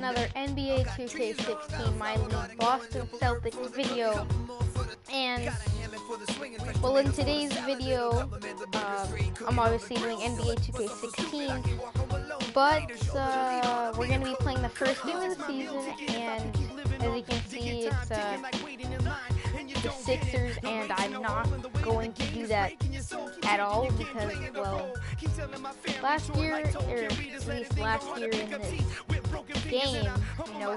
Another NBA 2K16 MyLeague Boston Celtics video. And well, in today's video, I'm obviously doing NBA 2K16, but we're going to be playing the first game of the season, and as you can see, it's the Sixers, and I'm not going to do that at all because, well, last year, or at least last year in this game, you know,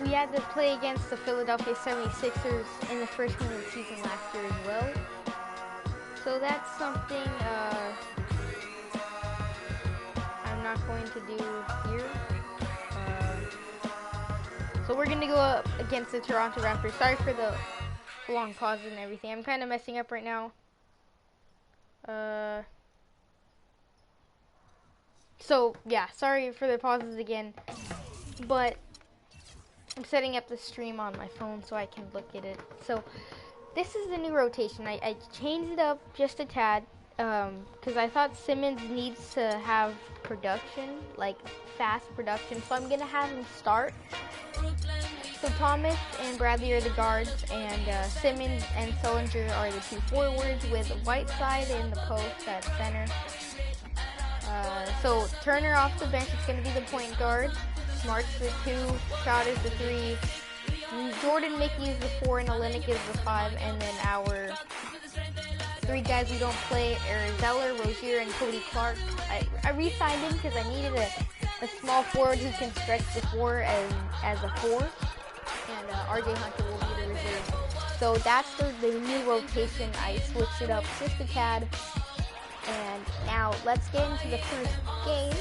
we had to play against the Philadelphia 76ers in the first game of the season last year as well. So that's something I'm not going to do here. So we're going to go up against the Toronto Raptors. Sorry for the long pauses and everything. I'm kind of messing up right now. So, yeah, sorry for the pauses again. But I'm setting up the stream on my phone so I can look at it. So, this is the new rotation. I changed it up just a tad. Because I thought Simmons needs to have production, like fast production. So I'm going to have him start. So Thomas and Bradley are the guards, and Simmons and Sullinger are the two forwards, with Whiteside in the post at center. So Turner off the bench is going to be the point guard. Smart's the 2, Crowder's the 3, Jordan Mickey is the 4, and Olynyk is the 5, and then our 3 guys who don't play are Zeller, Rozier, and Cody Clark. I re-signed him because I needed a small forward who can stretch the 4 as a 4. And RJ Hunter will be the reserve. So that's the new rotation. I switched it up just a tad. And now let's get into the first game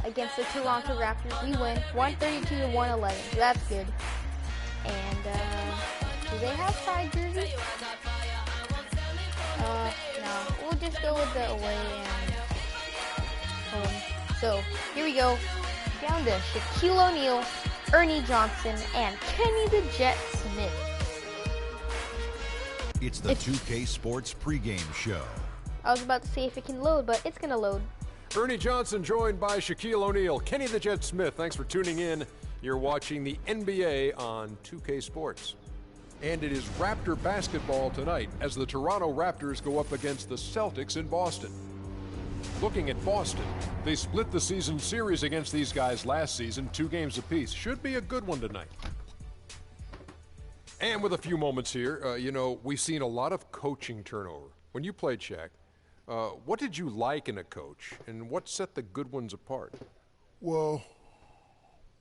against the Toronto Raptors. We win 132-111. So that's good. And do they have side jerseys? No. We'll just go with the away and home. So here we go. Down to Shaquille O'Neal, Ernie Johnson, and Kenny the Jet Smith. It's the 2K Sports pregame show. I was about to say if it can load, but it's going to load. Ernie Johnson joined by Shaquille O'Neal, Kenny the Jet Smith. Thanks for tuning in. You're watching the NBA on 2K Sports. And it is Raptor basketball tonight as the Toronto Raptors go up against the Celtics in Boston. Looking at Boston, they split the season series against these guys last season, 2 games apiece. Should be a good one tonight. And with a few moments here, you know, we've seen a lot of coaching turnover. When you played, Shaq, what did you like in a coach, and what set the good ones apart? Well,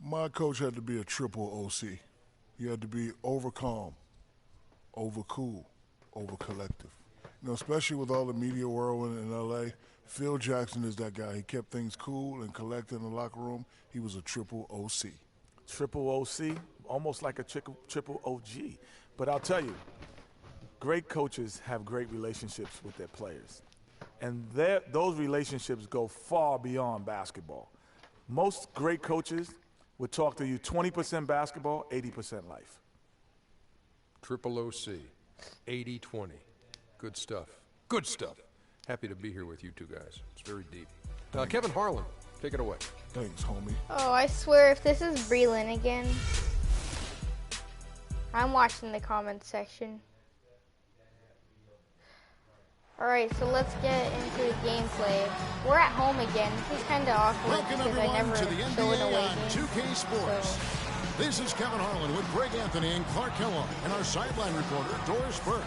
my coach had to be a triple OC. He had to be over calm, over cool, over collective. You know, especially with all the media whirlwind in L.A., Phil Jackson is that guy. He kept things cool and collected in the locker room. He was a triple OC. Triple OC, almost like a triple OG. But I'll tell you, great coaches have great relationships with their players. And those relationships go far beyond basketball. Most great coaches would talk to you 20% basketball, 80% life. Triple OC, 80-20. Good stuff. Good stuff. Happy to be here with you two guys. It's very deep. Kevin Harlan, take it away. Thanks, homie. Oh, I swear, if this is Breland again, I'm watching the comments section. Alright, so let's get into the gameplay. We're at home again. This is kind of awkward Welcome because I never everyone to the show an NBA away on game. 2K Sports. So. This is Kevin Harlan with Greg Anthony and Clark Kellogg and our sideline reporter, Doris Burke.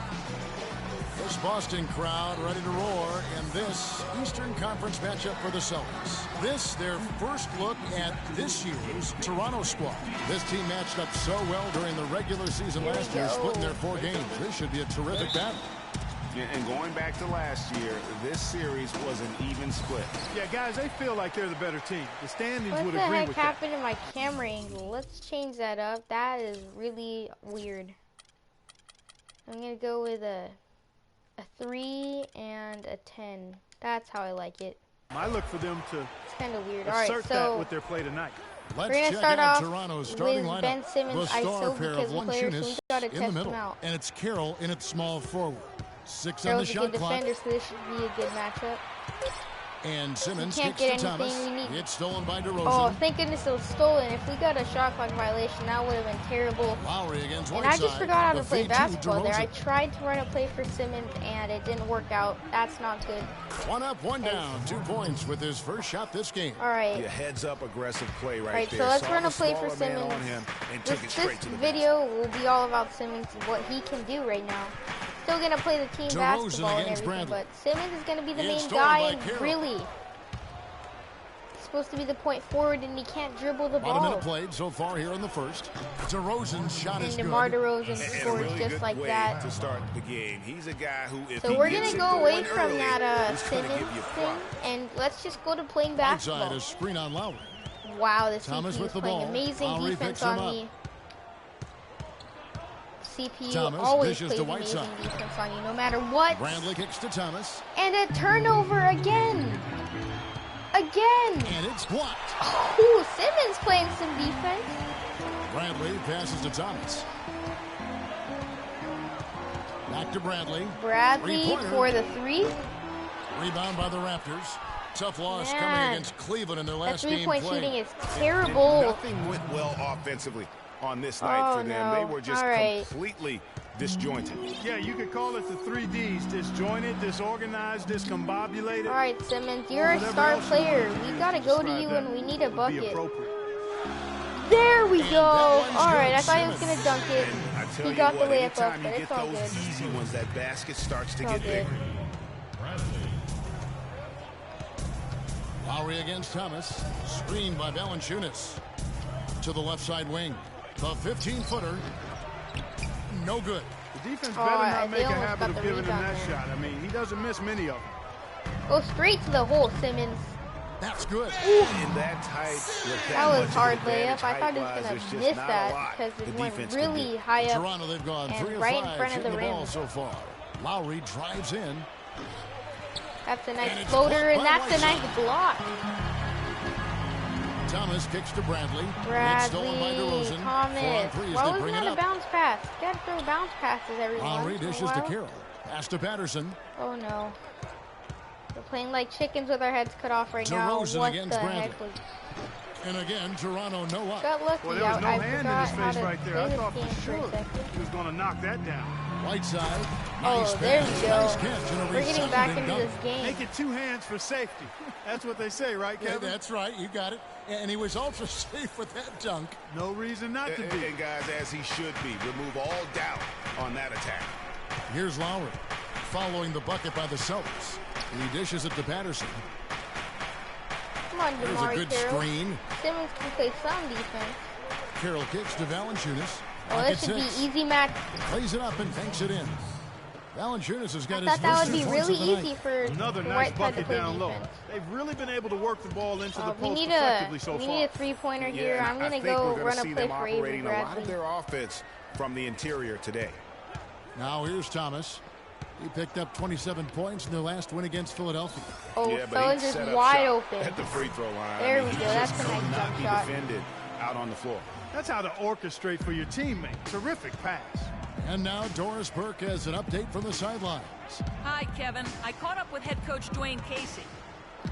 This Boston crowd ready to roar in this Eastern Conference matchup for the Celtics. This, their first look at this year's Toronto squad. This team matched up so well during the regular season last year, splitting their 4 games. This should be a terrific battle. And going back to last year, this series was an even split. Yeah, guys, they feel like they're the better team. The standings would agree with that. What the heck happened to my camera angle? Let's change that up. That is really weird. I'm going to go with a 3 and a 10. That's how I like it. I look for them to It's kind of weird. assert All right, that so with their play tonight. Let's we're going to check start out off Toronto's with starting lineup. Ben Simmons The star ISO pair because of the player, so we Valanciunas got to in the test him middle, out. and it's Carroll in at small forward. 6 on the Carroll's a shot good clock. defender, so this should be a good matchup. And Simmons can't kicks get to anything Thomas. we need. It's stolen by DeRozan. Oh, thank goodness it was stolen. If we got a shot clock violation, that would have been terrible. Lowry against And Whiteside. I just forgot how to The play feed to basketball there. I DeRozan. tried to run a play for Simmons, and it didn't work out. That's not good. One up, one down. 2 points with his first shot this game. All right. Yeah, heads up, aggressive play right All right, there. so let's Saw run the a play for smaller man Simmons. on him and took it This straight to the video will be all about Simmons and what he can do right now. Still going to play the team DeRozan basketball and against everything, Bradley. but Simmons is going to be the It's main stolen guy, by and Carroll. really, he's supposed to be the point forward, and he can't dribble the About a ball. minute played so far here in the first. DeRozan's shot And is good. DeMar DeRozan And a scores really just good like way that. to start the game. He's a guy who, if So he we're gets going to it go away going from early, that he's gonna Simmons give you thing, problems. and let's just go to playing Whiteside, basketball. a screen on Lowry. Wow, the Thomas CPU with is the playing ball. amazing Lowry defense picks him on up. me. CPU Thomas always dishes plays to amazing Whiteside. defense on you, no matter what. Bradley kicks to Thomas. And a turnover again. Again. And it's blocked. Ooh, Simmons playing some defense. Bradley passes to Thomas. Back to Bradley. Bradley Three-pointer. for the three. Rebound by the Raptors. Tough loss Man, coming against Cleveland in their That last game three-point shooting played. is terrible. Nothing went well offensively on this night for them. no. They were just All right. completely disjointed. Yeah, you could call it the 3 Ds: disjointed, disorganized, discombobulated. All right, Simmons, you're a Whatever star else you player. want to We use got to to go to describe you that when we need a would be bucket. appropriate. There we And go. that one's All right, good, I thought he was Simmons. going to dunk it. I tell He you got the what, layup anytime up, you but get it's all those good. easy ones, that basket starts to It's all get good. bigger. Lowry against Thomas. Screened by Valanciunas. To the left side wing. The 15-footer. No good. The defense Oh, better not they make a almost habit got of the giving him rebound that there. shot. I mean, he doesn't miss many of them. Go straight to the hole, Simmons. That's good. In that tight, with That was much of hard advantage layup. I thought he was height-wise, going there's to just miss not a that lot because the it went defense can really do. high up. Toronto, they've gone and 3 of right in 5 front of shooting the the ball rim. so far. Lowry drives in. That's a And nice it's floater, and blocked by that's a nice block. Thomas kicks to Bradley. It's Bradley, stolen by DeRozan. 4 Thomas. on 3 as Why they wasn't bring it that a up. bounce pass? You got to throw bounce passes every Lowry once in a dishes to while. Carroll. Pass to Patterson. Oh no. We're playing like chickens with our heads cut off right now. DeRozan What against the Bradley. heck was... And again, Toronto no up. Got lucky. Boy, there was no I hand in forgot his how face to right there. play I this thought game for for a sure second. he was going to knock that down. Whiteside. Oh, Nice there pass. we go. Nice catch and a We're getting back resounding into dunk. this game. Make it 2 hands for safety. That's what they say, right, Yeah, Kevin? that's right. You got it. And he was also safe with that dunk. No reason not to be. And guys, as he should be, remove all doubt on that attack. Here's Lowry. Following the bucket by the Celtics. He dishes it to Patterson. Come on, There's a DeMar good Carroll. screen. Simmons can play some defense. Carroll kicks to Valanciunas. Oh, this should be easy match. Plays it up and banks it in. Valanciunas has got I his thought that first would be 2 points really of the easy night. for Another the nice right side to bucket play down low. defense. They've really been able to work the ball into the We post need effectively so we far. need a three-pointer here. Yeah, I'm I gonna think go we're gonna run a see play them for Avery operating a lot of Bradley. their offense from the interior today. Now here's Thomas. He picked up 27 points in their last win against Philadelphia. Oh, Yeah, but Fellas he is set up wide shop open. at the free throw line. There we he go. just That's a could nice not jump be shot. defended out on the floor. That's how to orchestrate for your teammate. Terrific pass. And now Doris Burke has an update from the sidelines. Hi, Kevin. I caught up with head coach Dwayne Casey.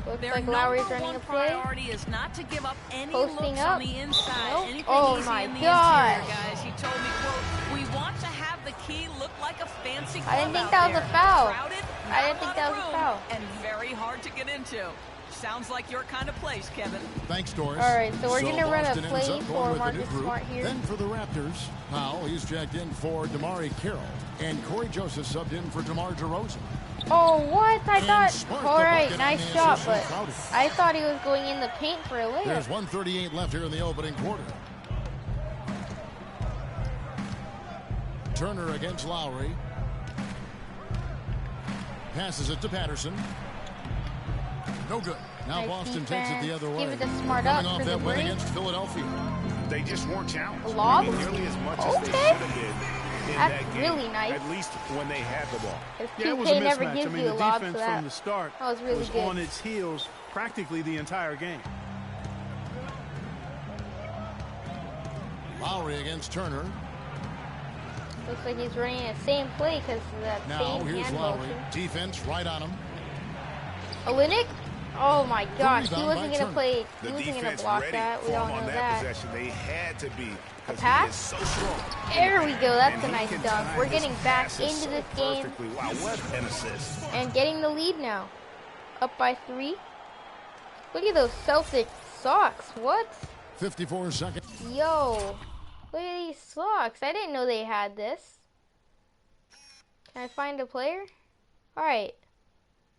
Looks Their like Lowry's number running one a play. priority is not to give up any Posting looks up. on the inside. Nope. Anything Oh easy my in the gosh. interior, guys. He told me, quote, "We want to have the key look like a fancy club I didn't think out that was a there. foul. Crowded, I not didn't think lot that of was a room, foul. and very hard to get into. Sounds like your kind of place, Kevin." Thanks, Doris. All right, so we're gonna run a Boston ends play up for going with the Marcus new group. Smart here. Then for the Raptors, Powell, he's checked in for DeMar Carroll. And Corey Joseph subbed in for DeMar DeRozan. Oh, what? I And thought. Smart the All right, bucket on nice the shot, assist but from Crowder. I thought he was going in the paint for a layup. There's 1:38 left here in the opening quarter. Turner against Lowry. Passes it to Patterson. No good. Now Nice Boston takes it the defense. other way. Give it to Smart Coming up off for that the win break. against Philadelphia. They just weren't challenged. Lob? Nearly as much as they Okay. should have been in That's that game. really nice. At least when they had the ball. If Yeah, it was a 2K never mismatch. gives I mean, you a the lob, so defense that from the start was really good. on its heels practically the entire game. Lowry against Turner. looks like he's running the same play because of that Now same here's hand Lowry. motion. Defense right on him. Olynyk? Oh my gosh, he rebound wasn't by gonna play. The He wasn't gonna defense block ready that. We for all him know on that that. possession. They had to be because he pass? is so strong. There we go. That's And a he nice can dunk. time We're his getting back passes into so this game perfectly. Wow, what an assist. and getting the lead now. Up by 3. Look at those Celtic socks. What? 54 seconds. Yo, look at these socks. I didn't know they had this. Can I find a player? Alright.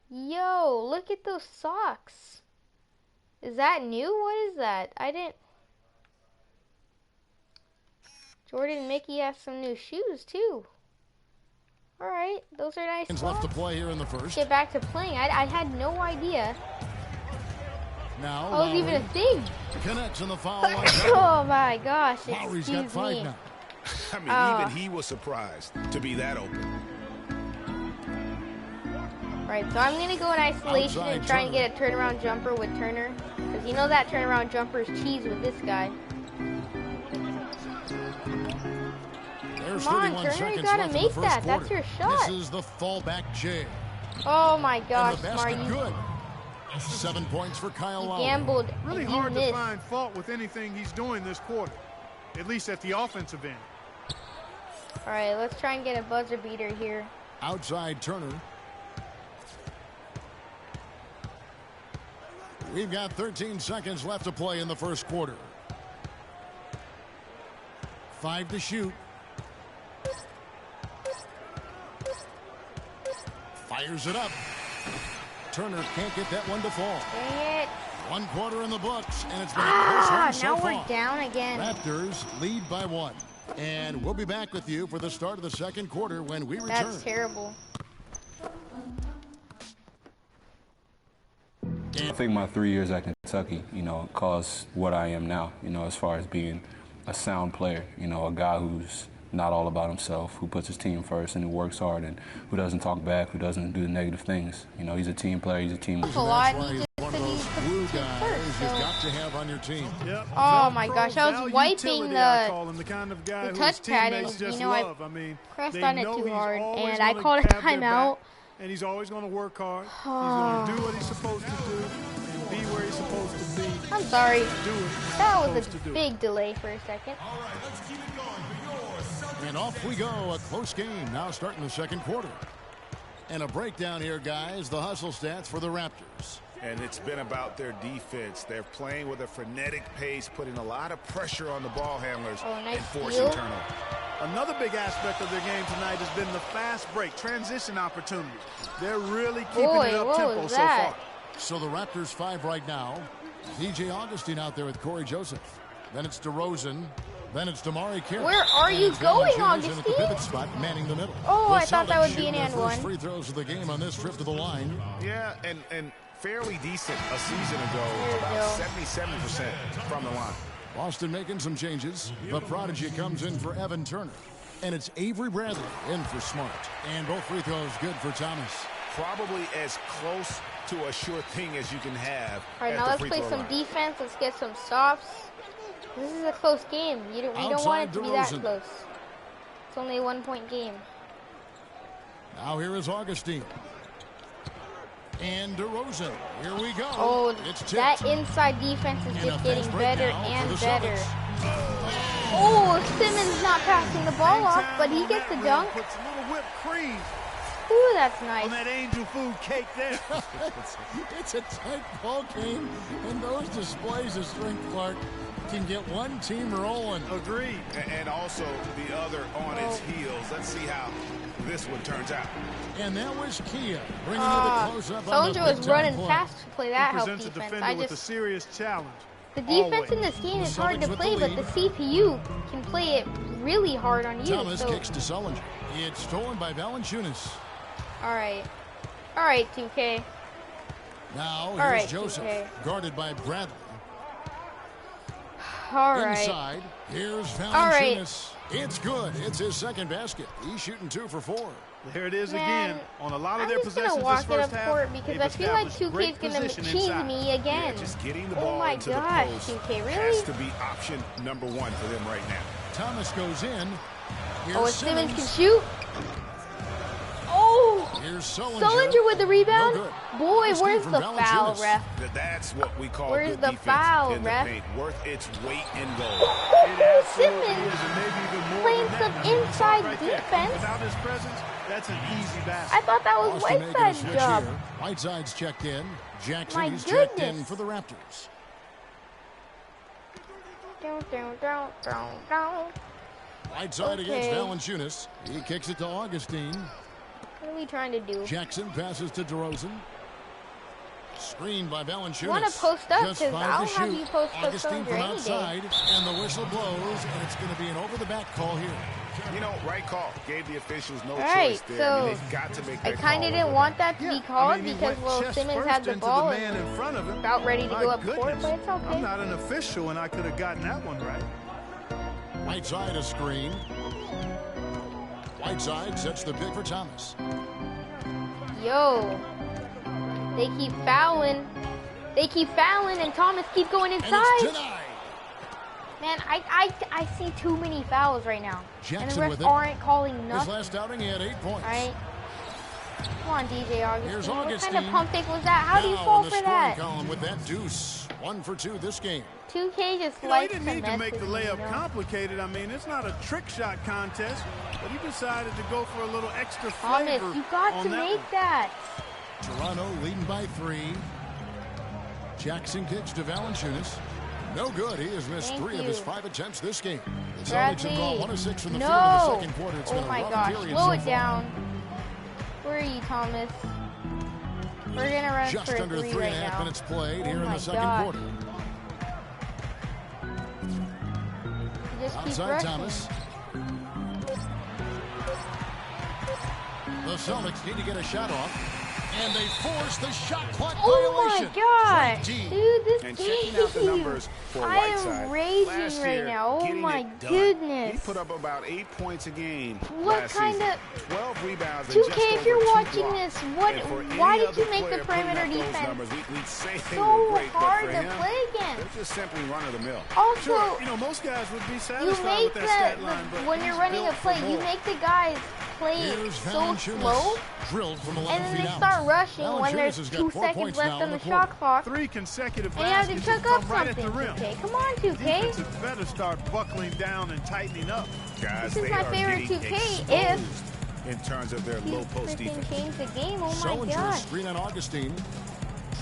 Yo, look at those socks. Is that new? What is that? I didn't... Jordan Mickey has some new shoes too. Alright, those are nice socks. Left to play here in the first. Get back to playing. I had no idea. Now, That was even a thing. connects in the foul line. Oh my gosh, Lowry's got excuse 5 me. now. I mean, even he was surprised to be that open. Alright, so I'm going to go in isolation Outside and try and Turner. get a turnaround jumper with Turner. Because you know that turnaround jumper is cheese with this guy. There's Come on, 31 Turner, you seconds gotta left in make the that. first That's quarter. your shot. This is the fallback J. Oh my gosh, And the Smart, basket you good. 7 points for Kyle Lowry. gambled Really and hard you to missed. find fault with anything he's doing this quarter, at least at the offensive end. Alright, let's try and get a buzzer beater here. Outside Turner. We've got 13 seconds left to play in the first quarter. 5 to shoot. Fires it up. Turner can't get that one to fall. Dang it. 1 quarter in the books, and it's been a close one so Now far. we're down again. Raptors lead by 1. And we'll be back with you for the start of the second quarter when we return. That's terrible. I think my 3 years at Kentucky, caused what I am now, as far as being a sound player, a guy who's not all about himself, who puts his team first and who works hard and who doesn't talk back, who doesn't do the negative things. He's a team player, he's a team leader. A lot. That's why He he's just one said of he those put glue his team guys first, you've so- got to have on your team. Yep. Oh my Velcro gosh, I was value wiping utility, I the- call him, the kind of guy the who his touchpad and, teammates just I love. I mean, pressed they on it know too he's hard, always and I gonna called a have their timeout. back, and he's always going to work hard. He's going to do what he's supposed to do and be where he's supposed to be. I'm sorry. Do it. That was supposed a to do. big delay for a second. All right, let's keep it going for yours. And off we go. A close game now starting the second quarter. And a breakdown here, guys. The hustle stats for the Raptors. And it's been about their defense. They're playing with a frenetic pace, putting a lot of pressure on the ball handlers Oh, nice and forcing steal. turnovers. Another big aspect of their game tonight has been the fast break, transition opportunities. They're really keeping Boy, it what up-tempo was so that? far. So the Raptors 5 right now. DJ Augustine out there with Corey Joseph. Then it's DeRozan. Then it's Damari Carey. Where are And you it's going, Valanciunas in at the Augustine? pivot spot, manning the middle. Oh, The I thought that Celtics would be shooting an their and first one. free throws of the game on this trip to the line. Yeah, and fairly decent a season ago, There we about go. 77% from the line. Boston making some changes. The prodigy comes in for Evan Turner. And it's Avery Bradley in for Smart. And both free throws good for Thomas. Probably as close to a sure thing as you can have. All right, at now the let's free play throw some line. defense. Let's get some stops. This is a close game. We don't want Outside it to be that DeRozan. close. It's only a 1-point game. Now here is Augustine. And DeRozan. Here we go. Oh, it's that tipped. inside defense is And just a getting fast break better now for and the better. Celtics. Oh, Simmons not passing the ball off, but he On gets that the rim, dunk. Puts a little whipped cream Ooh, that's on nice. that angel food cake there. It's a tight ball game, and those displays of strength, Clark, can get one team rolling. Agreed. And also the other on its heels. Let's see how this one turns out. And that was Kia bringing you the close-up on the Solinger was big-time running play. fast to play that help Presents a defense. defender with a serious challenge. The defense Always. in this game is The hard to Celtics with play, the but the lead. CPU can play it really hard on you. Thomas So, kicks to Sullinger. It's stolen by Valanciunas. all right, 2K. Now here's right, Joseph, 2K. guarded by Bradley. All right. Inside, here's right. Valanciunas. It's good. It's his second basket. He's shooting 2 for 4. There it is Man, again. On a lot of I'm their just gonna possessions walk this it first up half, court because they've I feel like established 2K great is gonna position cheese inside. me again. Yeah, just getting the Oh ball my into gosh, the post 2K, really? has to be option number 1 for them right now. Thomas goes in. Here's Oh, and Simmons can shoot. Oh, Here's Sullinger with the rebound. No good. Boy, Nice where's feed the from foul, Valanciunas. ref? That's what we call Where's good the defense foul, in the ref? paint. Worth its weight in gold. Oh, Absolutely Simmons is, and maybe even more playing than that. some I mean, you saw it inside right there. defense. Without his presence, that's an easy basket. I thought that was Boston making a Whiteside's switch job. here. Whiteside's checked in. Jackson, My he's checked in goodness. for the Raptors. Whiteside against Okay. Valanciunas. He kicks it to Augustine. What are we trying to do? Jackson passes to DeRozan. Screened by Valanciunas. You want to post up? Just Because 5 I'll to have shoot. you post up Augustine Sullinger from any day. outside, and the whistle blows, and it's going to be an over-the-back call here. You know, right call. Gave the officials no Alright, choice there. so I mean, they've got to make I that kind call of didn't over want that. that to be Yeah, called I mean, he because, went well, chest Simmons first had the into ball man and in front of him. about ready to My go up court, goodness. but it's okay. I'm not an official, and I could have gotten that one right. Whiteside a screen. Whiteside sets the pick for Thomas. Yo, they keep fouling. They keep fouling, and Thomas keep going And inside. it's denied. Man, I see too many fouls right now. And Jackson the with refs it. aren't calling His nothing. last outing, he had 8 points. Alright. Come on, DJ Augustine. Here's What Augustine. kind of pump fake was that? How do you Now fall in the for scoring that? column with that deuce. 1 for 2 this game. 2K just You know, he likes didn't to need to mess make with the me, layup you know? complicated. I mean, it's not a trick shot contest, but he decided to go for a little extra Thomas, flavor you got on to that make one. that. Toronto leading by 3. Jackson kicks to Valanciunas. No good. He has missed Thank 3 of his you. 5 attempts this game. The Celtics Bradley. have gone 1 of 6 from the field No. in the second quarter. It's Oh been a my rough gosh. period Slow so it far. down. Where are you, Thomas? We're going to run Just for a under 3 3 right and a half now. minutes played here in my the second gosh. quarter. He just keeps Outside rushing. Thomas. The Celtics need to get a shot off. And they force the shot clock Oh violation. my gosh. 19. Dude, this And game. checking out the numbers for I Whiteside. am raging Last right year, now. Oh getting my it done. goodness. He put up about 8 points a game What last kind season. of 12 rebounds and 2K, just if over you're 2 watching blocks. this, And for any why did other you make the player putting perimeter up those defense numbers, we'd say they so were great, but hard for to him, play against? they're just simply run-of-the-mill. Also, Sure, you know, most guys would be you satisfied make with that stat line, but when you're he's running a built for play, you more. make the guys play Here's so Valanciunas. slow, Drilled from 11 and then feet they out. start rushing when Valanciunas there's has got 2 4 seconds points left now on in the the quarter. shot clock. 3 consecutive And you have to baskets chuck have up come right at the something, rim. 2K. Come on, 2K. Defenses better start buckling down and tightening up. Guys, This is they my are favorite getting 2K exposed in terms of their low He post freaking defense. changed the game. Oh my Sullinger gosh. screen on Augustine.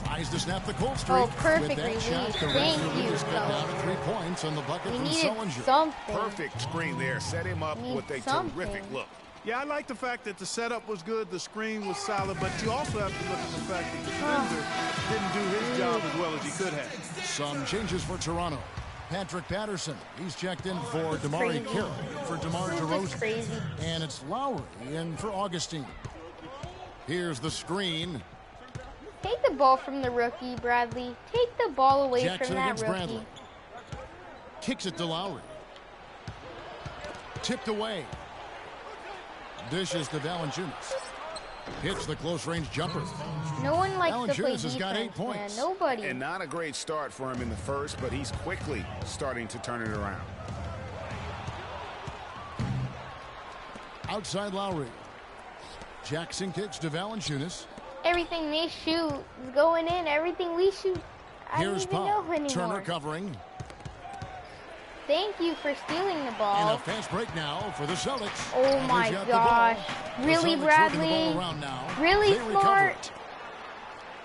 Tries to snap the cold streak. Oh, perfect With that release. shot, the Thank Raptors you, just got down to Sullinger. 3 points on the bucket We from needed Sullinger. something. Perfect screen there. Set him up Need with a something. terrific look. Yeah, I like the fact that the setup was good, the screen was solid, but you also have to look at the fact that the defender didn't do his job as well as he could have. Some changes for Toronto. Patrick Patterson, he's checked in for DeMar crazy. Carroll, for DeMar This is DeRozan. crazy. And it's Lowry in for Augustine. Here's the screen. Take the ball from the rookie, Bradley. Take the ball away Jackson from that against rookie. Bradley. Kicks it to Lowry. Tipped away. Dishes to Valanciunas. Hits the close-range jumper. No one likes to play Valanciunas defense, has got 8 man. points. Nobody. And not a great start for him in the first, but he's quickly starting to turn it around. Outside Lowry. Jackson kicks to Valanciunas. Everything they shoot is going in. Everything we shoot, I Here's don't even Paul. know anymore. Turner covering. Thank you for stealing the And ball. a fast break now for the Celtics. Oh Others my got the gosh. ball. The Really, Celtics working the Bradley? ball around now. Really They recover smart?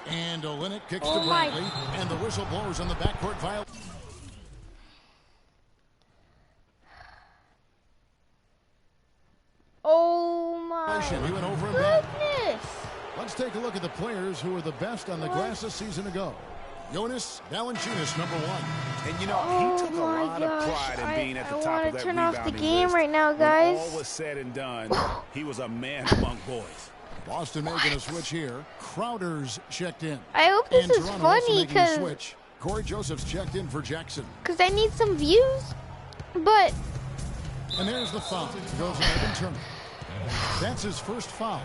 it. And Olynyk kicks Oh to my- Bradley. And the whistle blows on the backcourt violation. Oh my He went over and back. goodness. Let's take a look at the players who were the best on the glass a season ago. Jonas Valanciunas, number 1. And you know, Oh he took a my lot of gosh. pride in being at the I top wanna of that turn off the rebounding game list. right now, When guys. all was said and done, he was a man among boys. Boston making a switch here. Crowder's checked in. I hope this And is Toronto also funny making a because switch. Corey Joseph's checked in for Jackson. I need some views. But And there's the foul. It goes on Evan Turner. That's his first foul.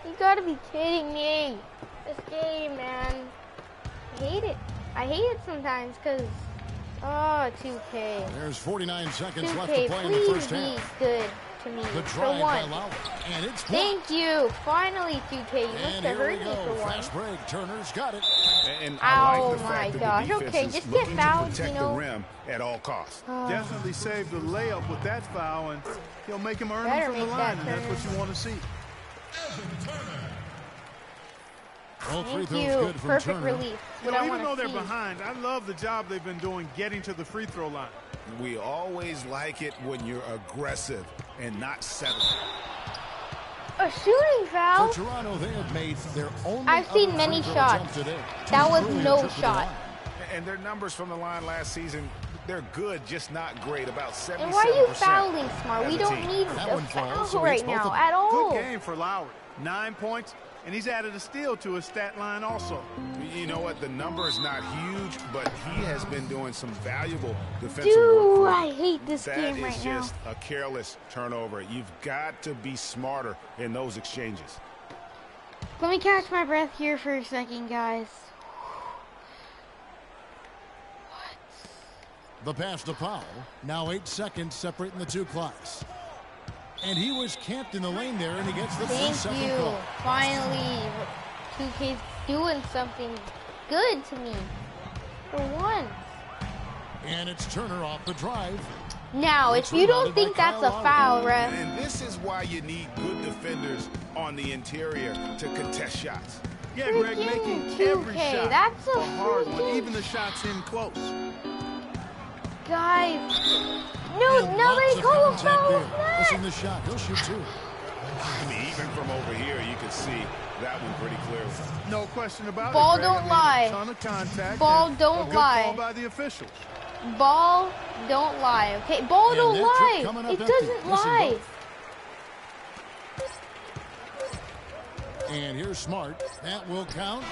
you gotta be kidding me. This game, man. I hate it. I hate it sometimes because, oh, 2K. There's 49 seconds left to 2K, play in the please first be half. good. to me The for drive by one. Lowry, and it's blocked. Thank you. Finally, 2K. You must And have here we heard me go. for one. Fast break. Turner's got it. And I like the Oh fact my that gosh. the defense Okay, is just get looking to fouled, protect you know. the rim at all costs. Definitely saved the layup with that foul, and he'll make him earn Better them from the make line, that and that's turn. what you want to see. All free Thank throws you. good from Perfect Turner. release. You What know, I even want though to they're see. behind, I love the job they've been doing getting to the free throw line. We always like it when you're aggressive and not settling. A shooting foul? For Toronto, they have made their only I've seen other many free throw shots. attempt today. That was Earlier no trip to the shot. line. And their numbers from the line last season, they're good, just not great. About 77%. And why are you fouling, Smart? as We a don't team. need That a one falls, foul so right it's both of now them. at all. Good game for Lowry. 9 points, and he's added a steal to his stat line also. You know what? The number is not huge, but he has been doing some valuable defensive Dude, work. I hate this That game is right now. just a careless turnover. You've got to be smarter in those exchanges. Let me catch my breath here for a second, guys. The pass to Powell. Now 8 seconds separating the two clocks. And he was camped in the lane there, and he gets the Thank 3-second you. call. Finally, 2K's doing something good to me. For once. And it's Turner off the drive. Now, It's if you don't rebounded by think that's a Kyle foul, Lowry. ref, And this is why you need good defenders on the interior to contest shots. Yeah, Greg, Freaking making 2K, every shot that's a a hard one, freaking- even the shots in close. guys. And No, lots nobody of call a contact foul. there. Missing the shot. He'll shoot two. I mean, even from over here, you can see that one pretty clearly. No question about Ball it. Greg. don't I mean, lie. A ton of contact. Ball and don't a good lie. Call by the officials. Ball don't lie, okay? Ball And don't that trip lie. coming up It empty. doesn't Missing lie. both. And here's Smart. That will count.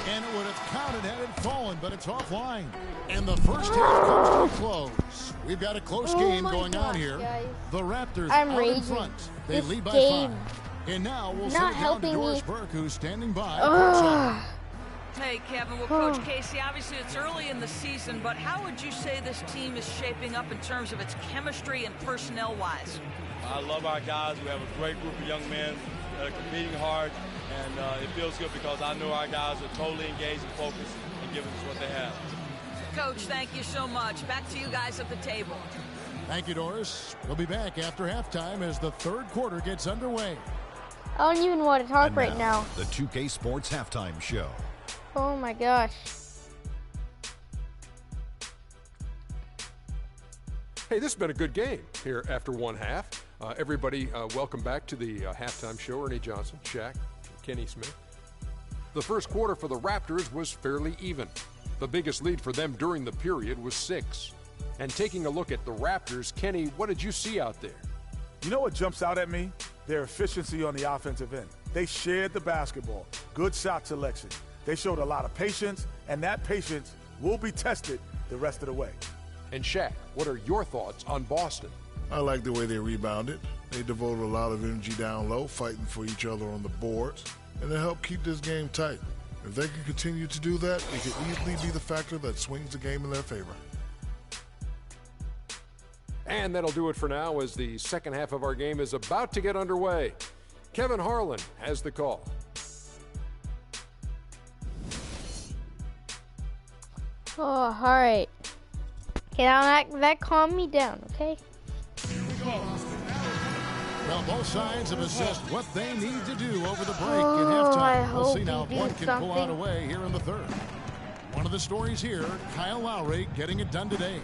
And it would have counted had it fallen, but it's offline. And the first half comes to a close. We've got a close Oh game my going on gosh, here. guys. The Raptors I'm out in raging. front. They This lead by game 5. And now we'll not send it down to helping Doris me. Burke, who's standing by. Ugh. Hey, Kevin. Well, Coach Casey, obviously it's early in the season, but how would you say this team is shaping up in terms of its chemistry and personnel-wise? I love our guys. We have a great group of young men that are competing hard, and it feels good because I know our guys are totally engaged and focused and giving us what they have. Coach, thank you so much. Back to you guys at the table. Thank you, Doris. We'll be back after halftime as the third quarter gets underway. I don't even want to talk And right now. the 2K Sports Halftime Show. Oh my gosh. Hey, this has been a good game here after one half. Everybody, welcome back to the halftime show. Ernie Johnson, Shaq, Kenny Smith. The first quarter for the Raptors was fairly even. The biggest lead for them during the period was 6. And taking a look at the Raptors, Kenny, what did you see out there? You know what jumps out at me? Their efficiency on the offensive end. They shared the basketball. Good shot selection. They showed a lot of patience, and that patience will be tested the rest of the way. And Shaq, what are your thoughts on Boston? I like the way they rebounded. They devoted a lot of energy down low, fighting for each other on the boards, and they helped keep this game tight. If they can continue to do that, it could easily be the factor that swings the game in their favor. And that'll do it for now as the second half of our game is about to get underway. Kevin Harlan has the call. Oh, all right. Okay, now that calmed me down, okay? Well, both sides have assessed what they need to do over the break in Oh, I halftime. We'll hope see now if you do one can pull out something. away here in the third. One of the stories here, Kyle Lowry getting it done today.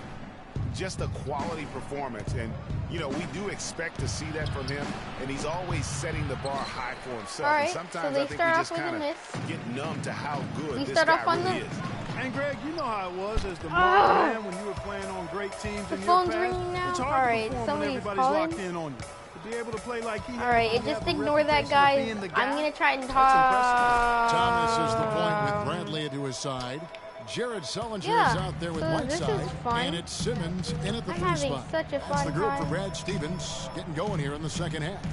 Just a quality performance, and you know we do expect to see that from him, and he's always setting the bar high for himself. All right, And sometimes so they I think we start just off with a kind miss. of get numb to how good We this start guy off on really the- is. And Greg, you know how it was as the Ah! mark man when you were playing on great teams The in your phone's past. ringing now? It's hard All to right, perform when somebody's everybody's calling. locked in on you. To be able to play like he All right, has, just have the ignore that, reputation of guys. being the I'm guy. going to try and That's talk. Thomas is the point with Bradley to his side. Jared Sullinger Yeah, is out there with so this is Whiteside. fun. And it's Simmons in at the I'm three having spot. such a That's fun the group for time. Brad Stevens getting going here in the second half.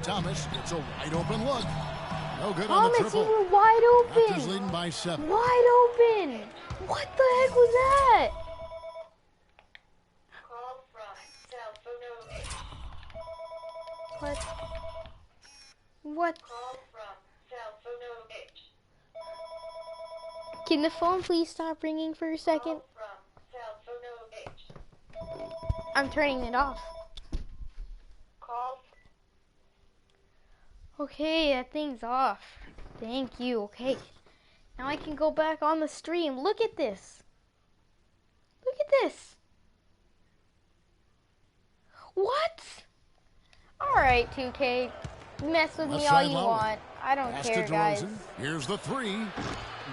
Thomas gets a wide open look. No good on the Thomas, you triple. were wide Raptors open. leading by 7. Wide open. What the heck was that? What? What? Can the phone please stop ringing for a second? I'm turning it off. Okay, that thing's off. Thank you. Okay. Now I can go back on the stream. Look at this. Look at this. What? Alright, 2K. Mess with me all you want. I don't care, guys. Here's the three.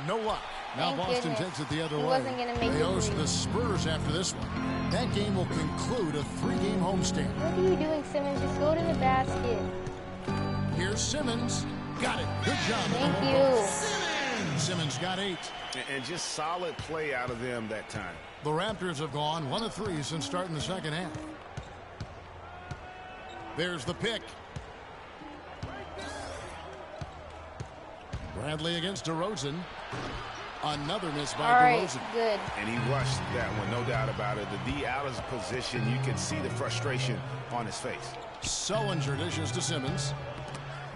No luck. Now Thank Boston goodness. takes it the other He way. wasn't gonna make They it host three. the Spurs after this one. That game will conclude a 3-game homestand. What are you doing, Simmons? Just go to the basket. Here's Simmons. Got it. Good job. Thank you. Simmons got 8. And just solid play out of them that time. The Raptors have gone 1 of 3 since starting the second half. There's the pick. Bradley against DeRozan. Another miss by Alright, DeRozan. good. And he rushed that one, no doubt about it. The D out of position, you can see the frustration on his face. Sullinger dishes to Simmons.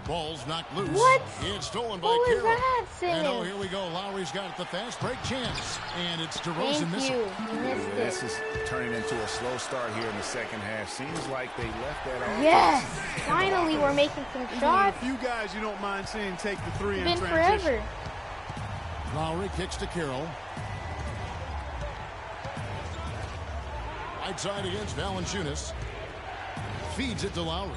Ball's knocked loose. What? It's stolen by What was Carroll. that, And oh, Simmons? here we go. Lowry's got the fast break chance. And it's DeRozan Thank missing. you. You missed This it. is turning into a slow start here in the second half. Seems like they left that off. Yes! Finally, we're making some He's one of shots. the few guys you don't mind seeing take the three It's in been transition. forever. Lowry kicks to Carroll. Right side against Valanciunas. Feeds it to Lowry.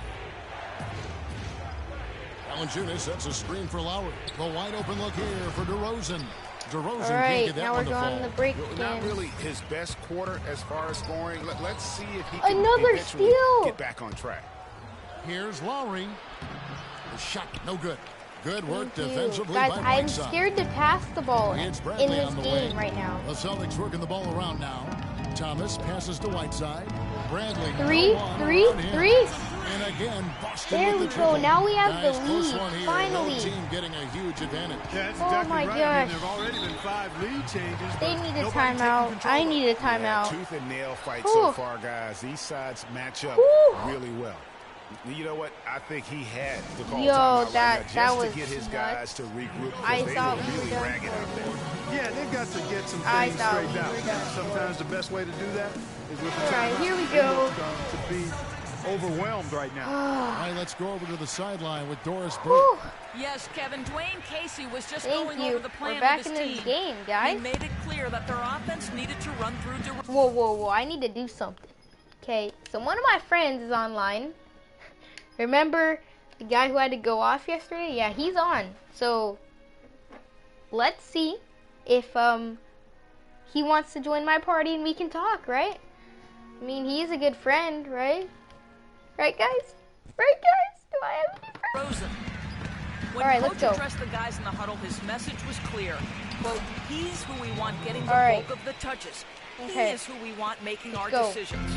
Valanciunas sets a screen for Lowry. The wide open look here for DeRozan. DeRozan All can't right, get that now one we're to going fall. to the break Not game. really his best quarter as far as scoring. Let's see if he can Another eventually steal. get back on track. Here's Lowry. The shot, no good. Good work Thank you. defensively Guys, by I'm Whiteside. scared to pass the ball It's in Bradley this on the game wing. right now. The Celtics working the ball around now. Thomas passes to Whiteside. Bradley. Three, no one three, around him. three. And again, Boston There with we the go. triple. Now we have Guys, the close lead. one here. Finally. No team getting a huge advantage. Yeah, that's Oh exactly my right. I mean, gosh. there have already been 5 lead changes. They but need a nobody taking timeout. control I of it. need a timeout. Tooth and nail fight Whew. so far, guys. These sides match up Whew. really well. You know what? I think he had to call Yo, timeout right that- now just that to was get his nuts. guys to regroup. I They thought were we were really done ragged for. out there. Yeah, they've got to get some I things thought straightened we out. were done. Sometimes the best way to do that is with the All right, timeout. here we They go. look, to be overwhelmed right now. All right, let's go over to the sideline with Doris Burke. Whew. Yes, Kevin, Dwayne Casey was just Thank going you. over the plan We're back of in his this team. game, He guys. made it clear that their offense needed to run through DeRozan. Whoa, whoa, whoa. I need to do something. Okay, so one of my friends is online. Remember the guy who had to go off yesterday? Yeah, he's on. So let's see if he wants to join my party and we can talk, right? I mean, he's a good friend, right? Right, guys? Right, guys? Do I have any friends? DeRozan. When All right, Coach let's go. addressed the guys in the huddle, his message was clear. Quote, he's who we want getting the All right. bulk of the touches. Okay. He is who we want making our go. decisions.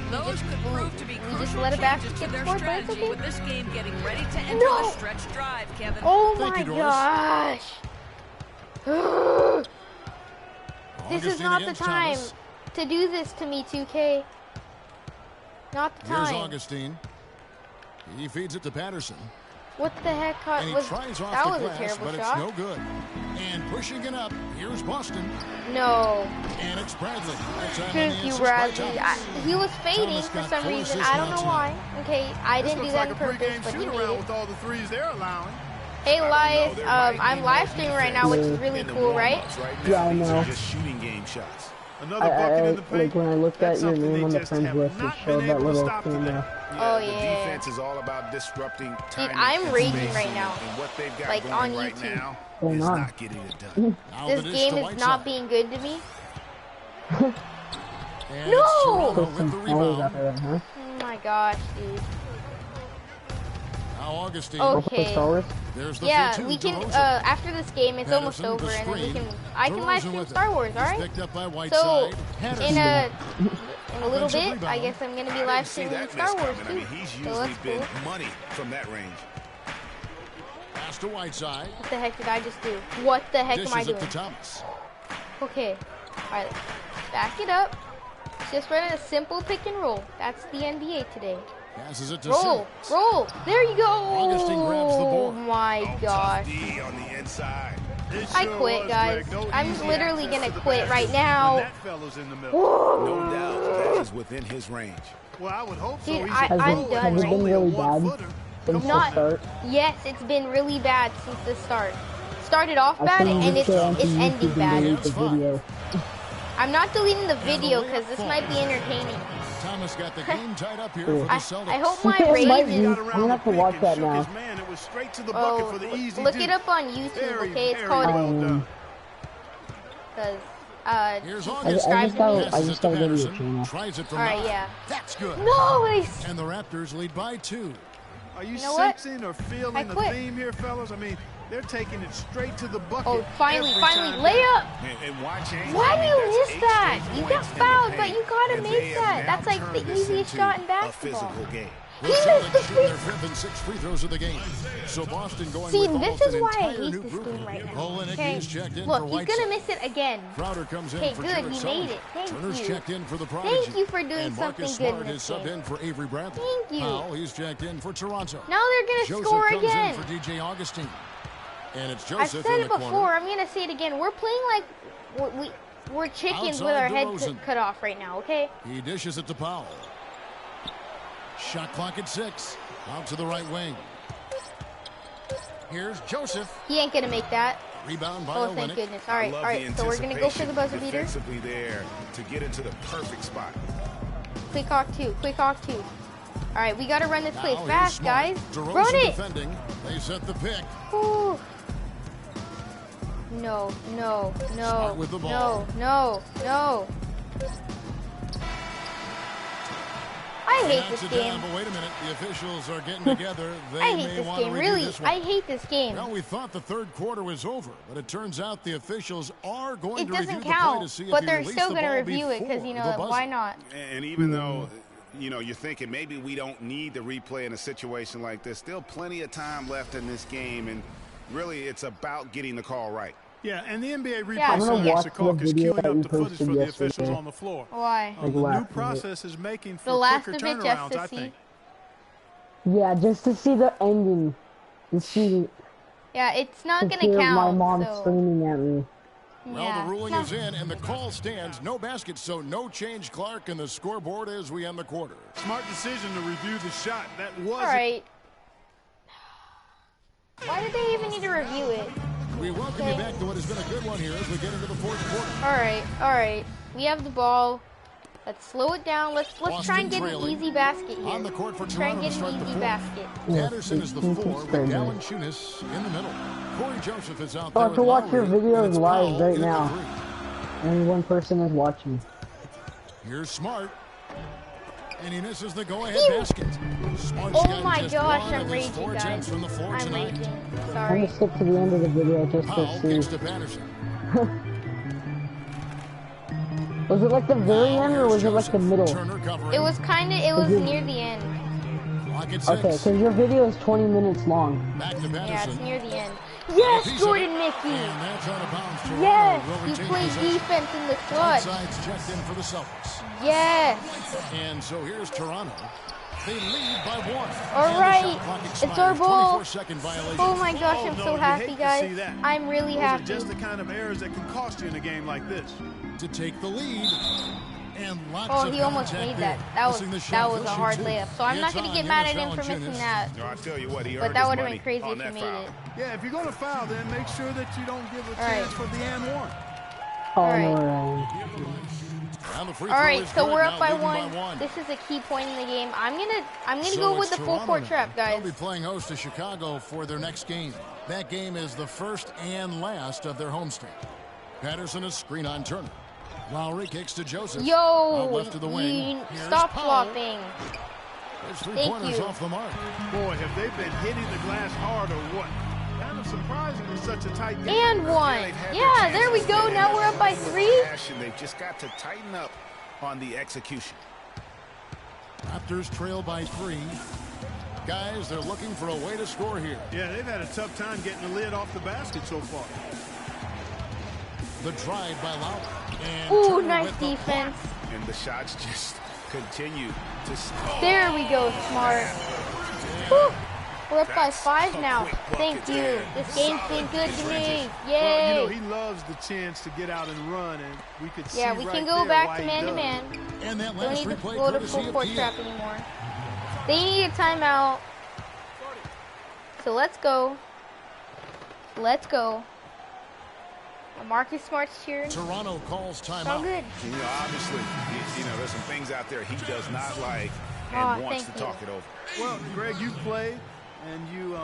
Those could prove to be we just crucial let a changes basket to their score, but it's strategy okay. with this game getting ready to enter No. the stretch drive, Kevin. Oh Thank my you, Doris. gosh. This is Augustine not the against time Thomas. to do this to me, 2K. Not the Here's time. Augustine. He feeds it to Patterson. What the heck And he was tries off that? the Was glass, a terrible but shot. it's no good. And pushing it up, here's Boston. No. And it's Bradley. That time on Thank the you, assist by Bradley. Thomas. He was fading Thomas for got some 4 reason. assists I don't now know tonight. why. Okay, I This didn't do looks that like on a purpose, pregame but he shoot made around it. with all the threes they're allowing. Hey, Elias, There might I'm be live more streaming right now, which is really in the cool, right? warm-ups right Yeah, now. I These know. are just shooting game shots. Another bucket in the paint. Like when I looked That's at your something name they on the just friends have list, it not showed been that able to little stop thing today. there. Oh, The yeah. defense is all about disrupting timing I'm and raging spacing, right now. and what they've got Like, going on right YouTube. now Going is on. not getting it done. Now This the dish game to is Whiteside. not being good to me. And No! it's Toronto Put with some the fouls out rebound. there, huh? Oh my gosh, dude. Now Augustine. Okay. Fouls? There's the Yeah, 3-2 we can. DeRozan. After this game, it's almost Patterson, over, the and then we screen. can. I can live DeRozan stream with it. Star Wars. All He's right. picked up by So Whiteside. Patterson. in a little Offensive bit, I rebound. guess I'm gonna be I live didn't see streaming that Star miss Wars coming. I too. mean, he's So usually that's been cool. money from that range. Pass to Whiteside. What the heck did I just do? What the heck am I Dishes it doing? to Thomas. Okay. All right. Back it up. Just running a simple pick and roll. That's the NBA today. Passes it to Roll, Simmons. roll. There you go. Augustine grabs the Oh board. my gosh. D on the inside. I quit, guys. I'm literally gonna quit right now. That fella's in the middle. No doubt that is within his range. Well, I would hope so. Dude, He's I'm a pro, done and it's right only a really bad? one-footer. Since the Not- start. Yes, it's been really bad since the start. Started off I bad think and just it's go onto ending YouTube and bad. delete the video. I'm not deleting the video because this might be entertaining. Thomas got the game tied up here for the I Celtics. hope my It might Ravens. be. I'm gonna have to watch that now. Man, it was straight to the Oh, bucket for the easy look deuce. it up on YouTube, Very, okay? It's very called well done. because Here's he Augustine. I subscribed just to me. got Passes it to a video Patterson. channel. Tries it from All right, 9. yeah. That's good. Nice. And the Raptors lead by 2. Are you, know what? sensing or feeling I the quit. theme here, fellas? I mean, they're taking it straight to the bucket. Oh, finally, every finally, time layup. And watch Ainge. Why I do mean, you that's miss 8 that? straight You got points in the fouled, but paint, you gotta and they make have that. now That's like the turned this easiest into shot in a basketball. physical game. The He missed Celtics the shooting their free. 5th and 6th free throws of the game. So Boston going See, with this almost is an why I entire hate new this group. game right now. Olenek Okay, is checked in look, for he's Whiteside. gonna miss it again. Crowder comes in Okay, for good, Jared we Sullivan. made it. Thank Turner's you. checked in for the Prodigy. Thank you for doing and something Marcus good Smart in is this subbed game. in for Avery Bradley. Thank you. Powell, he's checked in for Toronto. Now they're gonna Joseph score comes again. in for DJ Augustine. And it's I've Joseph said in it the before. corner. I'm gonna say it again. We're playing like we're chickens with Outside our heads DeRozan. cut off right now. Okay. He dishes it to Powell. Shot clock at 6. Out to the right wing. Here's Joseph. He ain't gonna make that. Rebound by Oh, thank Olenek. goodness. All I right, love all right. So we're gonna go for the buzzer beater. Defensively there to get into the perfect spot. Quick hawk two. Quick hawk two. All right, we gotta run this play Now here's fast, Smart. guys. DeRozan Run it. defending. They set the pick. Ooh. No, no, no, Smart with the ball. no, no, no. I hate That's this it down, game. but wait a minute. The officials are getting together. They I may hate this want to game. review Really, this one. I hate this game. Well, we thought the third quarter was over, but it turns out the officials are going It to review doesn't the play to count, see but if he they're released still the gonna ball review it because before you the know buzzer. why not? And even though, you know, you're thinking maybe we don't need the replay in a situation like this, still plenty of time left in this game, and really it's about getting the call right. Yeah, and the NBA replay Yeah. I'm gonna center, watch the clock the is video queuing that up you the footage posted for the yesterday. officials on the floor. Why? Like The last new minute. process is making for The last quicker of it just turnarounds, to I see. think. Yeah, just to see the ending. To see, Yeah, it's not to gonna hear count. my mom so, screaming at me. Well, yeah, the ruling it's is not- in, and the call stands. No basket, so no change, Clark, and the scoreboard as we end the quarter. Smart decision to review the shot. That was All right. Why did they even need to review it? We welcome you back to what has been a good one here as we get into the fourth quarter. All right, all right. We have the ball. Let's slow it down. Let's try and get an trailing. easy basket here. On the court for Try and Toronto get to start an the easy fourth. basket. Patterson is the 4 with experiment. Gallon Chunas in the middle. Corey Joseph is out Oh, there. to with watch your Lowry, videos and it's live Powell right in at now. the 3. Only one person is watching. Here's Smart. And he misses the go-ahead basket. Smart's Oh got my just gosh, one I'm of his raging, 4 guys. attempts from the floor I'm tonight. raging. I'm Sorry. gonna skip to the end of the video just Powell to kicks see. to Patterson. Was it like the very end or was it like the middle? Turner covering. It was near the end. Clock at 6. Okay, because your video is 20 minutes long. Back to Yeah, it's Patterson. near the end. Piece Yes, of Jordan it. Mickey. And that's out of bounds. Toronto Yes, will he retain played possession. defense in the clutch. Outside's checked in for the Celtics. Yes. And so here's Toronto. They lead by 1. All And the right, shot clock it's expires. our ball. 24-second violation. Oh my gosh, Oh, I'm no, so you happy, hate to see guys. that. I'm really Those happy. are just the kind of errors that can cost you in a game like this. To take the lead. And lots Oh, of he almost contact made that. there. That was Missing the shot, that was he'll a shoot hard 2. layup. So I'm not It's gonna on. get mad Here's at him for missing Valanciunas. that. No, I tell you what, he But earned that his would have money been crazy on if he that made foul. it. Yeah, if you're going to foul, then make sure that you don't give a All right. chance for the and one. Oh, All right. no, And the free All throw right, is so good. we're Now up by leading one. This is a key point in the game. I'm gonna So go with it's the full Toronto court now. trap, guys. They'll be playing host to Chicago for their next game. That game is the first and last of their homestand. Patterson is screen on Turner. Lowry kicks to Joseph. Out Yo, left to the wing. you Here's stop Powell. flopping. There's Thank 3 pointers you. off the mark. Boy, have they been hitting the glass hard or what? Kind of surprising in such a tight game. And one. They've had their Yeah, there we chances. go. They Now have we're up by a little 3. passion. They've just got to tighten up on the execution. Raptors trail by 3. Guys, they're looking for a way to score here. Yeah, they've had a tough time getting the lid off the basket so far. The drive by Lowry. And Ooh, Turner nice with the defense. And the shots just continue to. There we go, Smart. Whew. We're up by 5 now. Thank you. This game's been good to me. Yay. Well, you know, he loves the chance to get out and run, and we could see we can go back to man-to-man. And that Don't last need to replay float a courtesy full of court Kia. trap anymore. They need a timeout. So let's go. Let's go. Marcus Smart's cheering. Toronto calls It's all timeout. good. You know, obviously, you know, there's some things out there he does not like and wants to thank talk it over. Well, Greg, you play, and you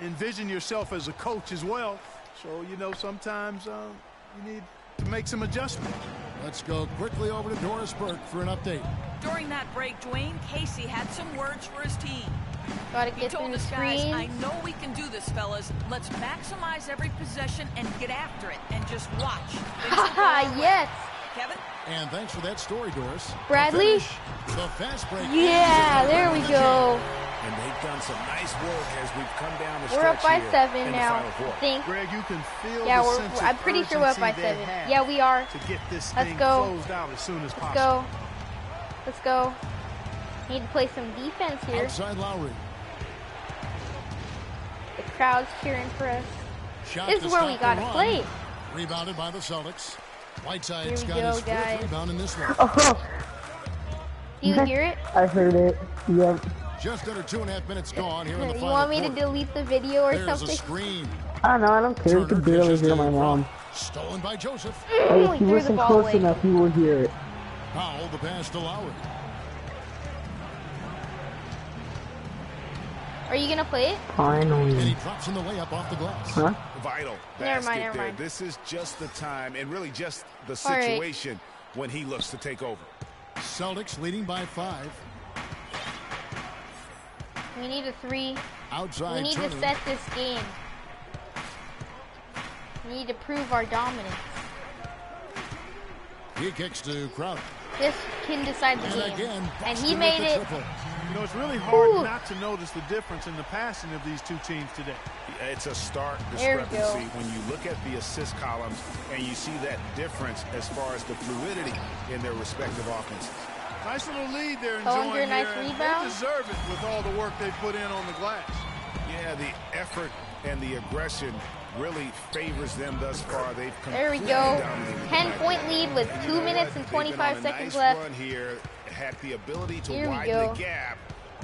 envision yourself as a coach as well. So, you know, sometimes you need to make some adjustments. Let's go quickly over to Doris Burke for an update. During that break, Dwayne Casey had some words for his team. Gotta He get through told the us, guys, screen. I know we can do this, fellas. Let's maximize every possession and get after it and just watch. Things will go our way. Yes. Kevin? And thanks for that story, Doris. Bradley? The finish, the fast break. Yeah, there we go. And they've done some nice work as we've come down the We're up by stretch here 7 in the now, Final Four. I think. Greg, you can feel Yeah, the sense of I'm pretty sure we're up by urgency they 7. have Yeah, we are. to get this Let's thing go. closed out as soon as Let's possible. go. Let's go. Need to play some defense here. Outside Lowry. The crowd's cheering for us. Shot This to is where we stop gotta the run. play. Rebounded by the Celtics. Whiteside's Here we got go, his guys. fourth rebound in this one. Oh, Do you hear it? I heard it. Yep. Just under 2.5 minutes gone here in the You final want me to quarter. delete the video or There's a something? screen. I don't know. I don't care. You Turner can barely dishes hear to my mom. Brown. Stolen by Joseph. Hey, if He you threw the listen ball close away. enough, you will hear it. Powell the pass to Lowry. Are you gonna play it? And he Finally. drops in the layup off the glass. Huh? Vital Never basket mind, never there. mind. This is just the time and really just the All right. situation when he looks to take over. Celtics leading by 5. We need a 3. Outside We need Turner. to set this game. We need to prove our dominance. He kicks to Crowder. This can decide the And game. again, And Boston he with made the it. triple. You know, it's really hard Ooh. not to notice the difference in the passing of these two teams today. It's a stark There we discrepancy go. when you look at the assist columns and you see that difference as far as the fluidity in their respective offenses. Nice little lead they're Oh, enjoying under a nice here, and rebound. They deserve it with all the work they put in on the glass. Yeah, the effort and the aggression really favors them thus far. They've There we completely go. dominated 10-point lead with And 2 you know minutes what? and They've 25 been on a seconds nice left. Run here, had the ability to Here we widen go. the gap.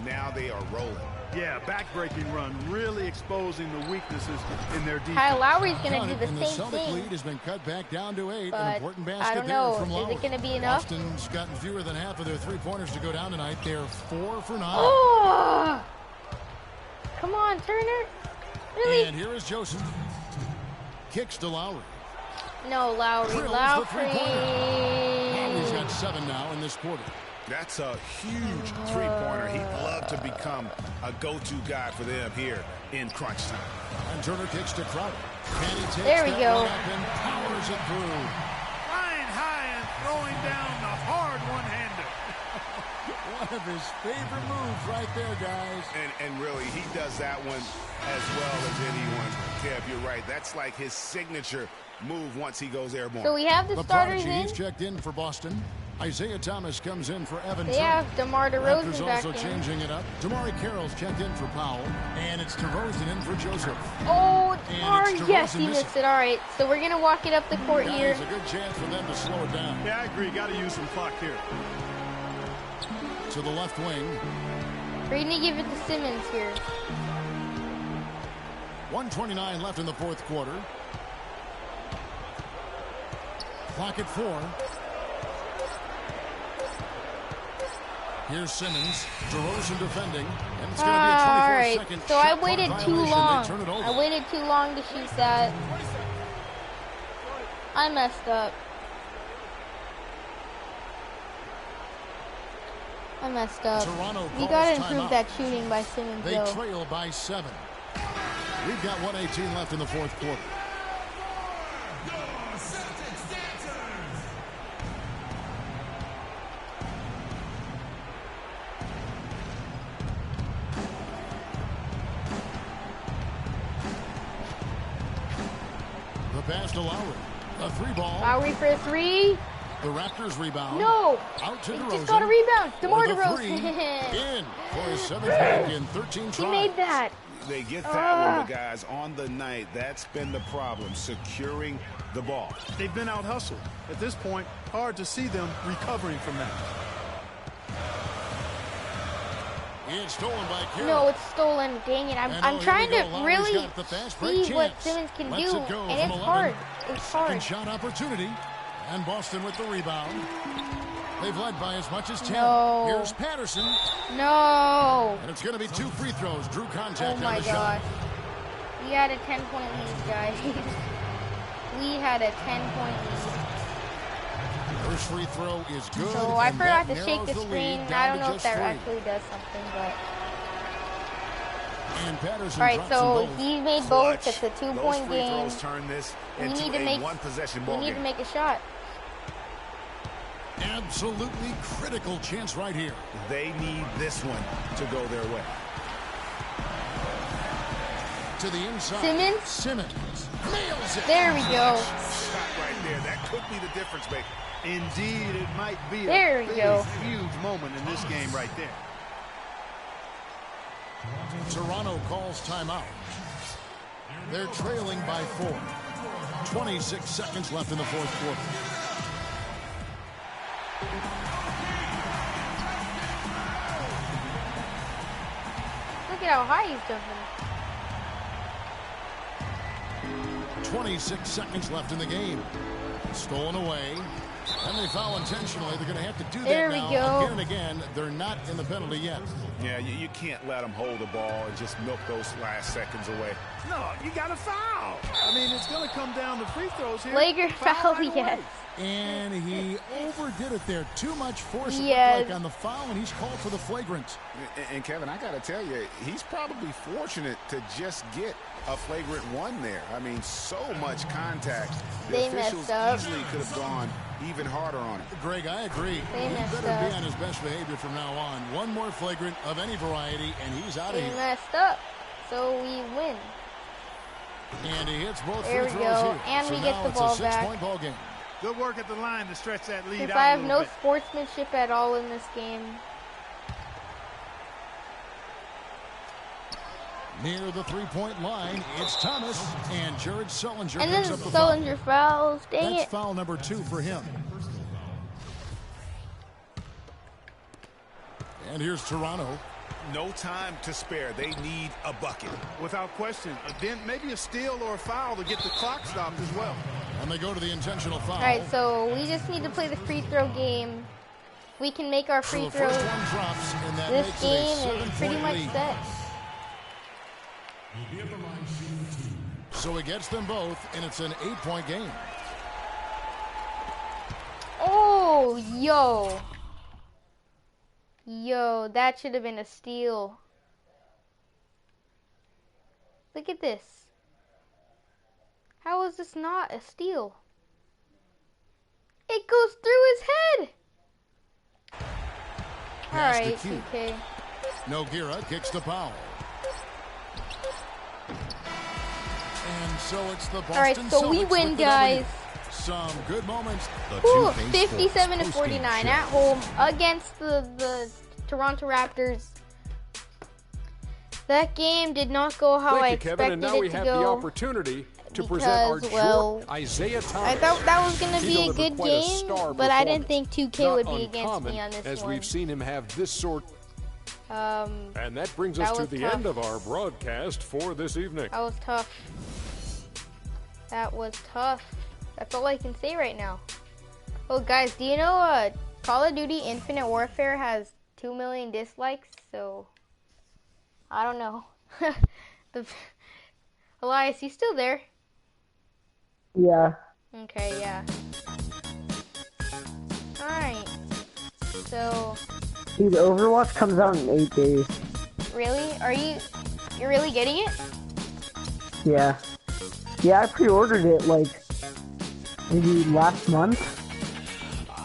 Now they are rolling. Yeah, backbreaking run, really exposing the weaknesses in their defense. Kyle Lowry's gonna Got do it, the and the same Celtic thing. lead has been cut back down to 8. An But important I basket don't there know. from Is Lowry. it gonna be enough? Boston's gotten fewer than half of their three-pointers to go down tonight. They're 4 for 9. Oh! Come on, Turner. Really? And here is Joseph. Kicks to Lowry. No, Lowry. Drills the Lowry. three-pointer. Lowry's got 7 now in this quarter. That's a huge three-pointer. He'd love to become a go-to guy for them here in crunch time. And Turner kicks to Crowder. And he takes There we that go. one up and powers it through. Flying high and throwing down the hard one-hander. One of his favorite moves right there, guys. And really, he does that one as well as anyone. Kev, you're right. That's like his signature move once he goes airborne. So we have the starters Prodigy, in. he's checked in for Boston. Isaiah Thomas comes in for Evan They have Turner. DeMar Raptors DeRozan back also in. changing it up. Damari Carroll's checked in for Powell. And it's DeRozan in for Joseph. Oh, And DeMar. it's Yes, DeRozan he missing. missed it. All right. So we're going to walk it up the court here. There's a good chance for them to slow it down. Yeah, I agree. Got to use some clock here. To the left wing. We're going to give it to Simmons here. 1:29 left in the fourth quarter. Clock at 4. Here's Simmons. DeRozan defending. And it's going to be a All 24-second right. So I shot clock waited too violation. long. They turn it over. I waited too long to shoot that. I messed up. Toronto We calls gotta improve timeout. that shooting by Simmons, They though. trail by 7. We've got 1:18 left in the fourth quarter. The pass to Lowry. A 3 ball. Lowry for a 3. The Raptors rebound. No! Out to He DeRozan. just got a rebound. DeMar For the DeRozan. three. In for his 7th break in 13 tries. He made that. They get that one, the guys, on the night. That's been the problem, securing the ball. They've been out hustled. At this point, hard to see them recovering from that. It's stolen by Carroll. No, it's stolen. Dang it. I'm trying to really see what Simmons can do, and it's hard. It's hard. Second shot opportunity. And Boston with the rebound. They've led by as much as 10. No. Here's Patterson. No. And it's going to be 2 free throws. Drew contact Oh on my the shot. gosh. We had a 10-point lead, guys. We had a 10-point lead. First free throw is good. So I forgot to that shake the narrows screen. lead I down don't to know if just that 3. actually does something, but. And Patterson Alright, drops so them both. he made both. It's a 2-point game. Turn this We into need to make. one-possession We ball need game. to make a shot. Absolutely critical chance right here. They need this one to go their way. To the inside. Simmons? Simmons nails it. There we go. Shot right there. That could be the difference maker. Indeed, it might be There a we go. huge moment in this game right there. Toronto calls timeout. They're trailing by 4. 26 seconds left in the fourth quarter. Look at how high he's jumping. 26 seconds left in the game. Stolen away. And they foul intentionally. They're going to have to do There that we now. go. Again and again, they're not in the penalty yet. Yeah, you can't let them hold the ball and just milk those last seconds away. No, you got to foul. I mean, it's going to come down to free throws here. Flagrant foul, right yes. away. And he overdid it there. Too much force it Yes. looked like on the foul, and he's called for the flagrant. And Kevin, I got to tell you, he's probably fortunate to just get a flagrant one there. I mean, so much contact. The They officials messed up. easily could have gone even harder on it. Greg, I agree. They He messed better up. be on his best behavior from now on. One more flagrant of any variety, and he's out of They here. messed up, so we win. And he hits both There free we throws go. here. And So we get now the it's ball a back. 6-point ball game. Good work at the line to stretch that lead Since out I a have little no bit. sportsmanship at all in this game. Near the three-point line, it's Thomas, and Jared Sullinger And picks then up the foul. Sullinger fouls. Dang That's it. foul number 2 for him. And here's Toronto. No time to spare. They need a bucket. Without question. Then maybe a steal or a foul to get the clock stopped as well. And they go to the intentional foul. Alright, so we just need to play the free throw game. We can make our So free the throws. first one drops, and that This makes it a game is 7-point pretty much lead. set. So he gets them both, and it's an 8-point game. Oh, yo. Yo, that should have been a steal. Look at this. How is this not a steal? It goes through his head. Pass to Alright, Q. 2K. Nogueira kicks the foul. And so it's the Boston Alright, so we Celtics win, with the guys. W. Some good moments. Whew, 57 to 49 at home against the Toronto Raptors. That game did not go how I Thank you, Kevin. expected And now we it to have the go. opportunity to present our because, well, short Isaiah Thomas. I thought that was going to He be a delivered good quite a game, star but I didn't performance. think 2K Not would be against uncommon, me on this as one. we've seen him have this sort. And that brings us that to was the tough. end of our broadcast for this evening. That was tough. That was tough. That's all I can say right now. Oh, guys, do you know Call of Duty Infinite Warfare has 2 million dislikes? So, I don't know. Elias, you still there? Yeah. Okay, yeah. Alright. So, Dude, Overwatch comes out in 8 days. really? You're really getting it? Yeah. Yeah, I pre-ordered it like maybe last month.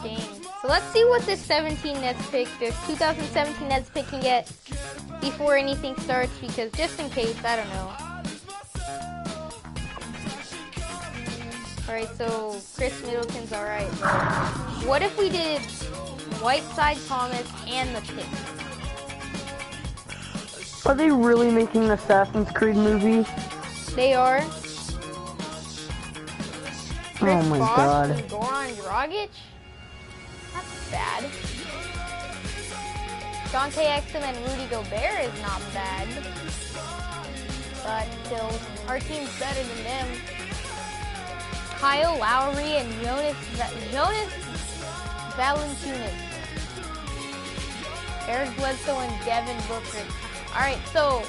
Dang. So let's see what this 17 Nets pick, this 2017 Nets pick can get before anything starts, because just in case, I don't know. Alright, so Chris Middleton's alright, but what if we did Whiteside, Thomas, and the pick? Are they really making an Assassin's Creed movie? They are. Chris Oh my Bosh god. and Goran Dragic? That's bad. Dante Exum and Rudy Gobert is not bad. But still, our team's better than them. Kyle Lowry and Jonas Valanciunas. Eric Bledsoe and Devin Booker. Alright, so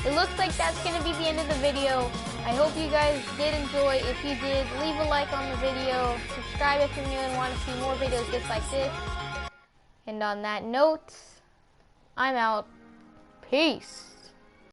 it looks like that's going to be the end of the video. I hope you guys did enjoy. If you did, leave a like on the video. Subscribe if you're new and want to see more videos just like this. And on that note, I'm out. Peace.